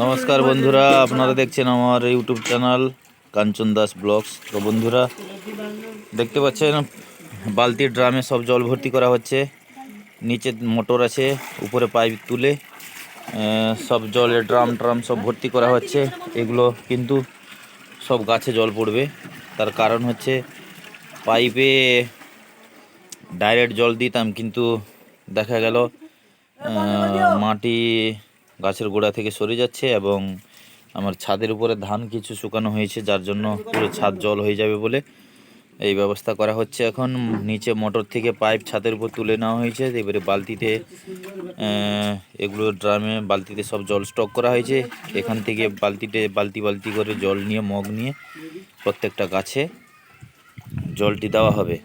নমস্কার বন্ধুরা, আপনারা দেখছেন আমার ইউটিউব চ্যানেল কাঞ্চন দাস ব্লগস। তো বন্ধুরা দেখতে পাচ্ছেন বালতির ড্রামে সব জল ভর্তি করা হচ্ছে। নিচে মোটর আছে, উপরে পাইপ তুলে সব জলের ড্রাম সব ভর্তি করা হচ্ছে। এগুলো কিন্তু সব গাছে জল পড়বে। তার কারণ হচ্ছে পাইপে ডাইরেক্ট জল দিতাম, কিন্তু দেখা গেল মাটি গাছের গোড়া থেকে সরে যাচ্ছে এবং আমার ছাদের উপরে ধান কিছু শুকানো হয়েছে, যার জন্য পুরো ছাদ জল হয়ে যাবে বলে এই ব্যবস্থা করা হচ্ছে। এখন নিচে মোটর থেকে পাইপ ছাদের উপর তুলে নেওয়া হয়েছে। এবারে বালতিতে এগুলো ড্রামে বালতিতে সব জল স্টক করা হয়েছে। এখান থেকে বালতি বালতি করে জল নিয়ে মগ নিয়ে প্রত্যেকটা গাছে জলটি দেওয়া হবে।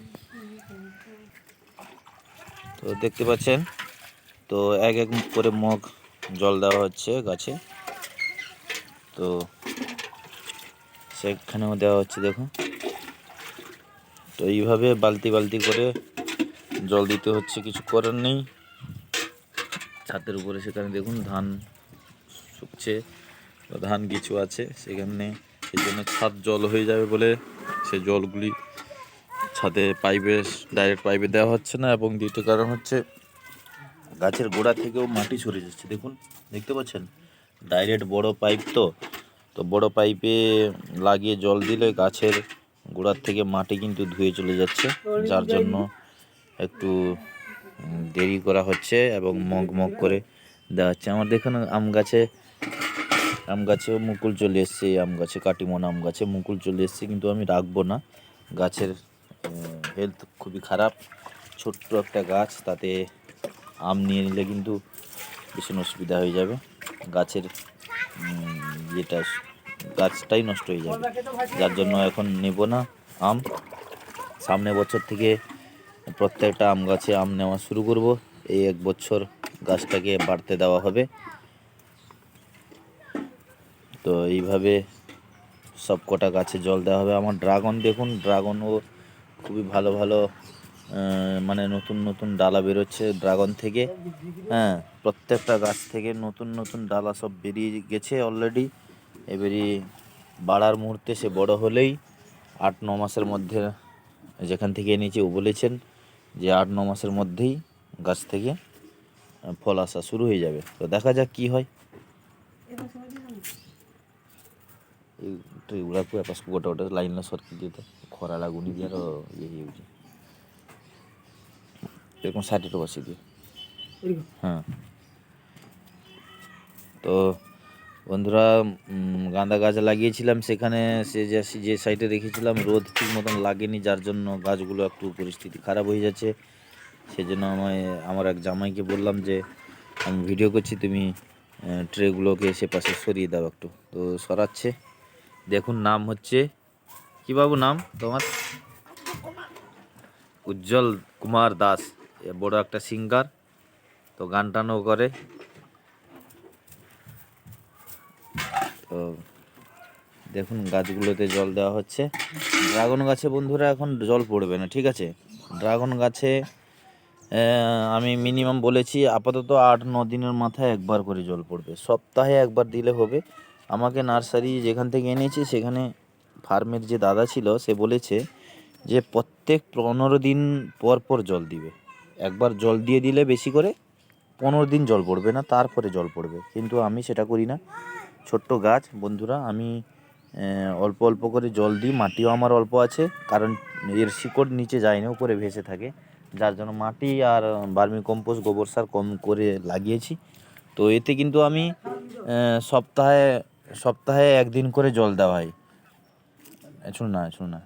তো দেখতে পাচ্ছেন, তো এক এক করে মগ জল দেওয়া হচ্ছে গাছে। তো সেখানেও দেওয়া হচ্ছে, দেখুন। তো এইভাবে বালতি বালতি করে জল দিতে হচ্ছে, কিছু করার নেই। ছাদের উপরে সেখানে দেখুন ধান শুকছে, ধান কিছু আছে সেখানে, সেই জন্য ছাদ জল হয়ে যাবে বলে সেই জলগুলি ছাদে ডাইরেক্ট পাইপে দেওয়া হচ্ছে না। এবং দ্বিতীয় কারণ হচ্ছে গাছের গোড়া থেকেও মাটি সরে যাচ্ছে। দেখুন, দেখতে পাচ্ছেন ডাইরেক্ট বড় পাইপ, তো বড় পাইপে লাগিয়ে জল দিলে গাছের গোড়ার থেকে মাটি কিন্তু ধুয়ে চলে যাচ্ছে, যার জন্য একটু দেরি করা হচ্ছে এবং মগ করে দেওয়া হচ্ছে। আমার দেখুন আম গাছেও মুকুল চলে এসছে, আম গাছে কাটিমন আম গাছে মুকুল চলে এসছে, কিন্তু আমি রাখবো না। গাছের হেলথ খুবই খারাপ, ছোট্ট একটা গাছ, তাতে আম নিয়ে নিলে কিন্তু ভীষণ অসুবিধা হয়ে যাবে। গাছের গাছটাই নষ্ট হয়ে যাবে, যার জন্য এখন নেব না আম। সামনে বছর থেকে প্রত্যেকটা আম গাছে আম নেওয়া শুরু করব। এই এক বছর গাছটাকে বাড়তে দেওয়া হবে। তো এইভাবে সব কটা গাছে জল দেওয়া হবে। আমার ড্রাগন দেখুন, ড্রাগনও খুবই ভালো ভালো মানে নতুন নতুন ডালা বেরোচ্ছে ড্রাগন থেকে। হ্যাঁ, প্রত্যেকটা গাছ থেকে নতুন নতুন ডালা সব বেরিয়ে গেছে অলরেডি। এবারে বাড়ার মুহূর্তে সে বড় হলেই 8-9 মাসের মধ্যে, যেখান থেকে এনেছি ও বলেছেন যে 8-9 মাসের মধ্যেই গাছ থেকে ফল আসা শুরু হয়ে যাবে। তো দেখা যাক কি হয়। ଏଗୁଡ଼ାକୁ ଏପାସକୁ ଗୋଟେ ଗୋଟେ ଲାଇନ୍ରେ ସର୍କି ଦିଏ, ଖରା ଲାଗୁନି ଦିଆର ଇଏ ହେଇଯାଉଛି। এরকম সাইডে বসিয়ে দিও। হ্যাঁ, তো বন্ধুরা গাঁদা গাছ লাগিয়েছিলাম, সেখানে যে সাইডে রেখেছিলাম রোদ ঠিক মতন লাগেনি, যার জন্য গাছগুলো একটু পরিস্থিতি খারাপ হয়ে যাচ্ছে। সেজন্য আমার এক জামাইকে বললাম যে আমি ভিডিও করছি, তুমি ট্রেগুলোকে সে পাশে সরিয়ে দাও একটু। তো সরাচ্ছে। দেখুন, নাম হচ্ছে কি বাবু, নাম তোমার? উজ্জ্বল কুমার দাস, বড় একটা সিঙ্গার, তো গান টানও করে। তো দেখুন গাছগুলোতে জল দেওয়া হচ্ছে। ড্রাগন গাছে বন্ধুরা এখন জল পড়বে না, ঠিক আছে? ড্রাগন গাছে আমি মিনিমাম বলেছি আপাতত 8-9 দিনের মাথায় একবার করে জল পড়বে, সপ্তাহে একবার দিলে হবে। আমাকে নার্সারি যেখান থেকে এনেছি, সেখানে ফার্মের যে দাদা ছিল সে বলেছে যে প্রত্যেক 15 দিন পর পর জল দিবে। একবার জল দিয়ে দিলে বেশি করে 15 দিন জল পড়বে না, তারপরে জল পড়বে। কিন্তু আমি সেটা করি না। ছোট্ট গাছ বন্ধুরা, আমি অল্প অল্প করে জল দিই। মাটিও আমার অল্প আছে, কারণ এর শিকড় নিচে যায় না, উপরে ভেসে থাকে, যার জন্য মাটি আর ভার্মি কম্পোস্ট গোবর সার কম করে লাগিয়েছি। তো এতে কিন্তু আমি সপ্তাহে একদিন করে জল দেওয়া হয়। শুনুন না,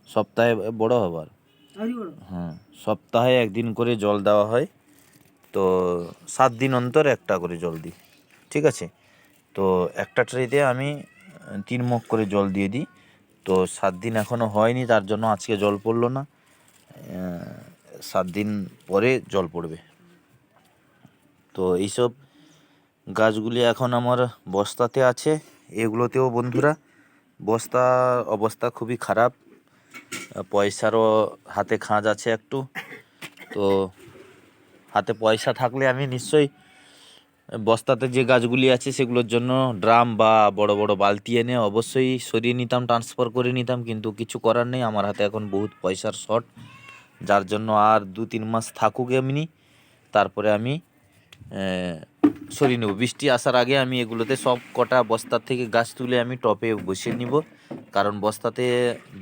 সপ্তাহে বড় হবার, হ্যাঁ, সপ্তাহে একদিন করে জল দেওয়া হয়। তো 7 দিন অন্তর একটা করে জল দিই, ঠিক আছে? তো একটা ট্রেতে আমি 3 মগ করে জল দিয়ে দিই। তো 7 দিন এখনও হয়নি, তার জন্য আজকে জল পড়লো না। 7 দিন পরে জল পড়বে। তো এইসব গাছগুলি এখন আমার বস্তাতে আছে। এগুলোতেও বন্ধুরা অবস্থা খুবই খারাপ, পয়সারও হাতে খাঁজ আছে একটু। তো হাতে পয়সা থাকলে আমি নিশ্চয়ই বস্তাতে যে গাছগুলি আছে সেগুলোর জন্য ড্রাম বা বড় বড় বালতি এনে অবশ্যই সরিয়ে নিতাম, ট্রান্সফার করে নিতাম, কিন্তু কিছু করার নেই, আমার হাতে এখন বহুত পয়সার শর্ট, যার জন্য আর 2-3 মাস থাকুক এমনি, তারপরে আমি সরিয়ে নেব। বৃষ্টি আসার আগে আমি এগুলোতে সব কটা বস্তার থেকে গাছ তুলে আমি টপে বসিয়ে নিব, কারণ বস্তাতে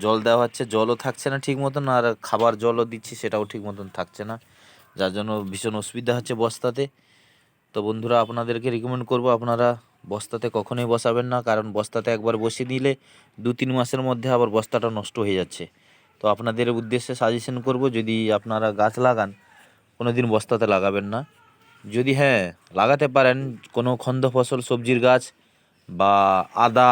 জল দেওয়া হচ্ছে, জলও থাকছে না ঠিক মতন, আর খাবার জলও দিচ্ছি সেটাও ঠিক মতন থাকছে না, যার জন্য ভীষণ অসুবিধা হচ্ছে বস্তাতে। তো বন্ধুরা, আপনাদেরকে রিকমেন্ড করব আপনারা বস্তাতে কখনোই বসাবেন না, কারণ বস্তাতে একবার বসিয়ে নিলে 2-3 মাসের মধ্যে আবার বস্তাটা নষ্ট হয়ে যাচ্ছে। তো আপনাদের উদ্দেশ্যে সাজেশন করব, যদি আপনারা গাছ লাগান কোনো দিন বস্তাতে লাগাবেন না। যদি হ্যাঁ লাগাতে পারেন কোনো খন্দ ফসল সবজির গাছ বা আদা,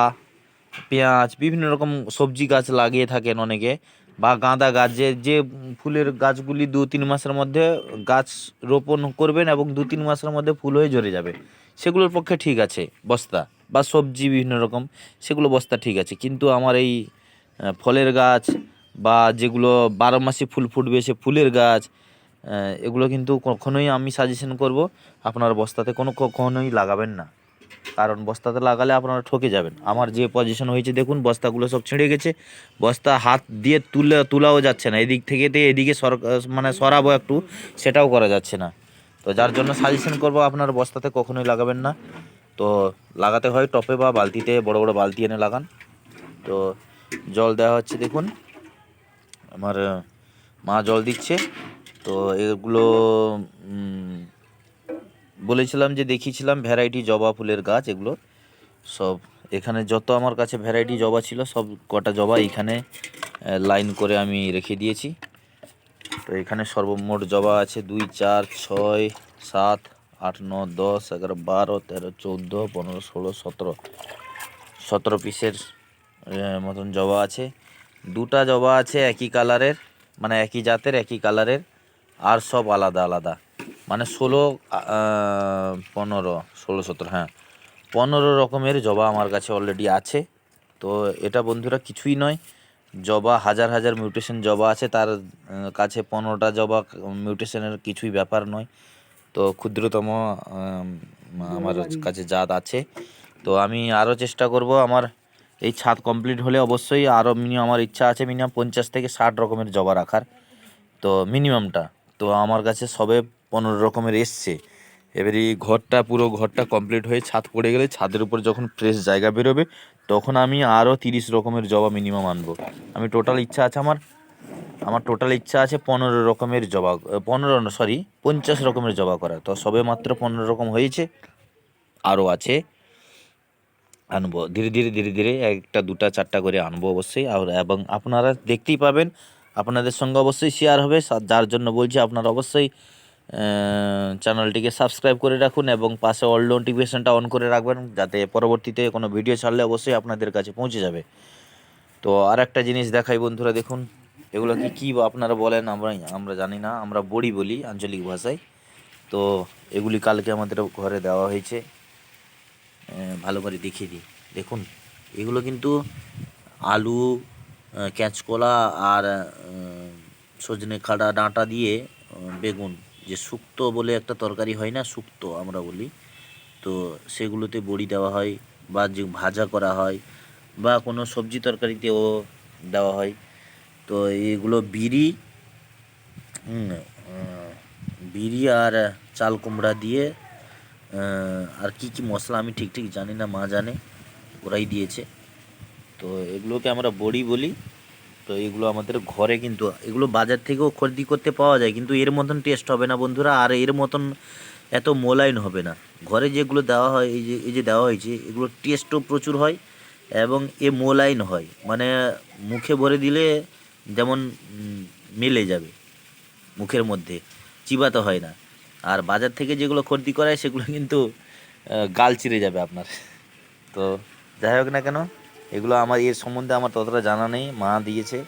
পেঁয়াজ, বিভিন্ন রকম সবজি গাছ লাগিয়ে থাকেন অনেকে, বা গাঁদা গাছ, যে যে ফুলের গাছগুলি 2-3 মাসের মধ্যে গাছ রোপণ করবেন এবং 2-3 মাসের মধ্যে ফুল হয়ে ঝরে যাবে, সেগুলোর পক্ষে ঠিক আছে বস্তা, বা সবজি বিভিন্ন রকম, সেগুলো বস্তা ঠিক আছে। কিন্তু আমার এই ফলের গাছ বা যেগুলো 12 মাসে ফুল ফুটবে সে ফুলের গাছ, এগুলো কিন্তু কখনোই আমি সাজেশন করব আপনারা বস্তাতে কখনোই লাগাবেন না, কারণ বস্তাতে লাগালে আপনারা ঠকে যাবেন। আমার যে পজিশন হয়েছে দেখুন, বস্তাগুলো সব ছিঁড়ে গেছে, বস্তা হাত দিয়ে তোলাও যাচ্ছে না, এদিক থেকে এদিকে মানে সরাবো একটু, সেটাও করা যাচ্ছে না। তো যার জন্য সাজেশন করব আপনারা বস্তাতে কখনোই লাগাবেন না। তো লাগাতে হয় টপে বা বালতিতে, বড় বড় বালতি এনে লাগান। তো জল দেওয়া হচ্ছে দেখুন, আমার মা জল দিচ্ছে। তো এগুলো বলেছিলাম যে দেখিয়েছিলাম ভ্যারাইটি জবা ফুলের গাছ, এগুলো সব এখানে যত আমার কাছে ভ্যারাইটি জবা ছিল সব কটা জবা এখানে লাইন করে আমি রেখে দিয়েছি। তো এখানে সর্বমোট জবা আছে 2, 4, 6, 7, 8, 9, 10, 11, 12, 13, 14, 15, 16, 17 পিসের মতন জবা আছে। 2টা জবা আছে একই কালারের, মানে একই জাতের একই কালারের, আর সব আলাদা আলাদা, মানে 15, 16, 17, হ্যাঁ 15 রকমের জবা আমার কাছে অলরেডি আছে। তো এটা বন্ধুরা কিছুই নয়, জবা হাজার হাজার মিউটেশন জবা আছে, তার কাছে 15টা জবা মিউটেশনের কিছুই ব্যাপার নয়। তো ক্ষুদ্রতম আমার কাছে জাত আছে। তো আমি আরও চেষ্টা করব, আমার এই ছাদ কমপ্লিট হলে অবশ্যই আরও আমার ইচ্ছা আছে মিনিমাম 50 থেকে 60 রকমের জবা রাখার, তো মিনিমামটা। তো আমার কাছে সবে 15 রকমের এসছে। এবারে এই পুরো ঘরটা কমপ্লিট হয়ে ছাদ পড়ে গেলে, ছাদের উপর যখন ফ্রেশ জায়গা বেরোবে, তখন আমি আরও 30 রকমের জবা মিনিমাম আনবো। আমি টোটাল ইচ্ছা আছে আমার টোটাল ইচ্ছা আছে 15 রকমের জবা, 50 রকমের জবা করা। তো সবে মাত্র 15 রকম হয়েছে, আরও আছে, আনবো ধীরে ধীরে ধীরে ধীরে, 1টা 2টা 4টা করে আনবো অবশ্যই। আর এবং আপনারা দেখতেই পাবেন, আপনাদের সঙ্গে অবশ্যই শেয়ার হবে, যার জন্য বলছি আপনারা অবশ্যই চ্যানেলটিকে সাবস্ক্রাইব করে রাখুন এবং পাশে অল নোটিফিকেশনটা অন করে রাখবেন, যাতে পরবর্তীতে কোনো ভিডিও ছাড়লে অবশ্যই আপনাদের কাছে পৌঁছে যাবে। তো আর একটা জিনিস দেখাই বন্ধুরা, দেখুন এগুলো কি আপনারা বলেন, আমরা জানি না, আমরা বড়ি বলি আঞ্চলিক ভাষায়। তো এগুলি কালকে আমাদের ঘরে দেওয়া হয়েছে, ভালো করে দেখিয়ে দিই। দেখুন এগুলো কিন্তু আলু, কাঁচকলা আর সজনে খাড়া ডাঁটা দিয়ে বেগুন, যে শুক্তো বলে একটা তরকারি হয় না, শুক্তো আমরা বলি, তো সেগুলোতে বড়ি দেওয়া হয়, বা যে ভাজা করা হয়, বা কোনো সবজি তরকারিতেও দেওয়া হয়। তো এগুলো বিরি, বিরি আর চাল কুমড়া দিয়ে, আর কি কি মশলা আমি ঠিক ঠিক জানি না, মা জানে, ওরাই দিয়েছে। তো এগুলোকে আমরা বড়ি বলি। তো এগুলো আমাদের ঘরে, কিন্তু এগুলো বাজার থেকেও খরিদি করতে পাওয়া যায়, কিন্তু এর মতন টেস্ট হবে না বন্ধুরা, আর এর মতন এত মোলায়েম হবে না। ঘরে যেগুলো দেওয়া হয়, এই যে দেওয়া হয়েছে, এগুলো টেস্টও প্রচুর হয় এবং মোলায়েম হয়, মানে মুখে ভরে দিলে যেমন মিলে যাবে মুখের মধ্যে, চিবাতে হয় না। আর বাজার থেকে যেগুলো খরিদি করায় সেগুলো কিন্তু গাল চিরে যাবে আপনার। তো যাই হোক না কেন, এগুলো আমার এর সম্বন্ধে আমার ততটা জানা নেই, মা দিয়েছে।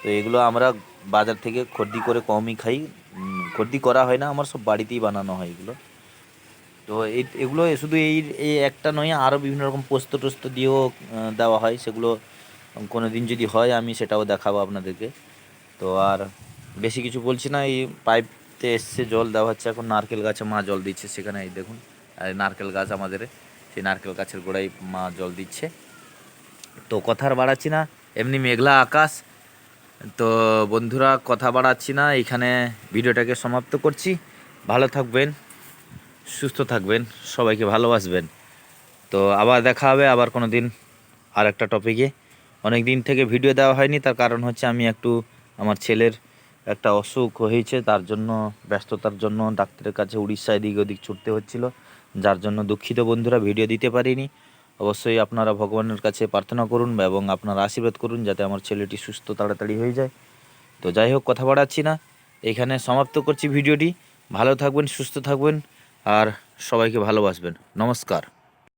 তো এগুলো আমরা বাজার থেকে খরিদি করে কমই খাই, খরিদি করা হয় না, আমার সব বাড়িতেই বানানো হয় এগুলো। তো এগুলো শুধু এই একটা নয়, আরও বিভিন্ন রকম পোস্ত টোস্ত দিয়েও দেওয়া হয়, সেগুলো কোনো দিন যদি হয় আমি সেটাও দেখাবো আপনাদেরকে। তো আর বেশি কিছু বলছি না, এই পাইপতে এসছে জল দেওয়া হচ্ছে এখন, নারকেল গাছে মা জল দিচ্ছে সেখানে, এই দেখুন আর নারকেল গাছ আমাদের, সেই নারকেল গাছের গোড়ায় মা জল দিচ্ছে। তো কথা আর বাড়াচ্ছি না, এমনি মেঘলা আকাশ। তো বন্ধুরা কথা বাড়াচ্ছি না, এখানে ভিডিওটাকে সমাপ্ত করছি। ভালো থাকবেন, সুস্থ থাকবেন, সবাইকে ভালোবাসবেন। তো আবার দেখা হবে আবার কোনো দিন আর একটা টপিকে। অনেক দিন থেকে ভিডিও দেওয়া হয়নি, তার কারণ হচ্ছে আমি একটু আমার ছেলের একটা অসুখ হয়েছে, তার জন্য ব্যস্ততার জন্য ডাক্তারের কাছে উড়িষ্যা এদিক ওদিক ছুটতে হচ্ছিল, যার জন্য দুঃখিত বন্ধুরা, ভিডিও দিতে পারিনি। অবশ্যই আপনারা ভগবানের কাছে প্রার্থনা করুন এবং আপনারা আশীর্বাদ করুন যাতে আমার ছেলেটি সুস্থ তাড়াতাড়ি হয়ে যায়। তো যাই হোক, কথা বাড়াচ্ছি না, এখানে সমাপ্ত করছি ভিডিওটি। ভালো থাকবেন, সুস্থ থাকবেন আর সবাইকে ভালোবাসবেন। নমস্কার।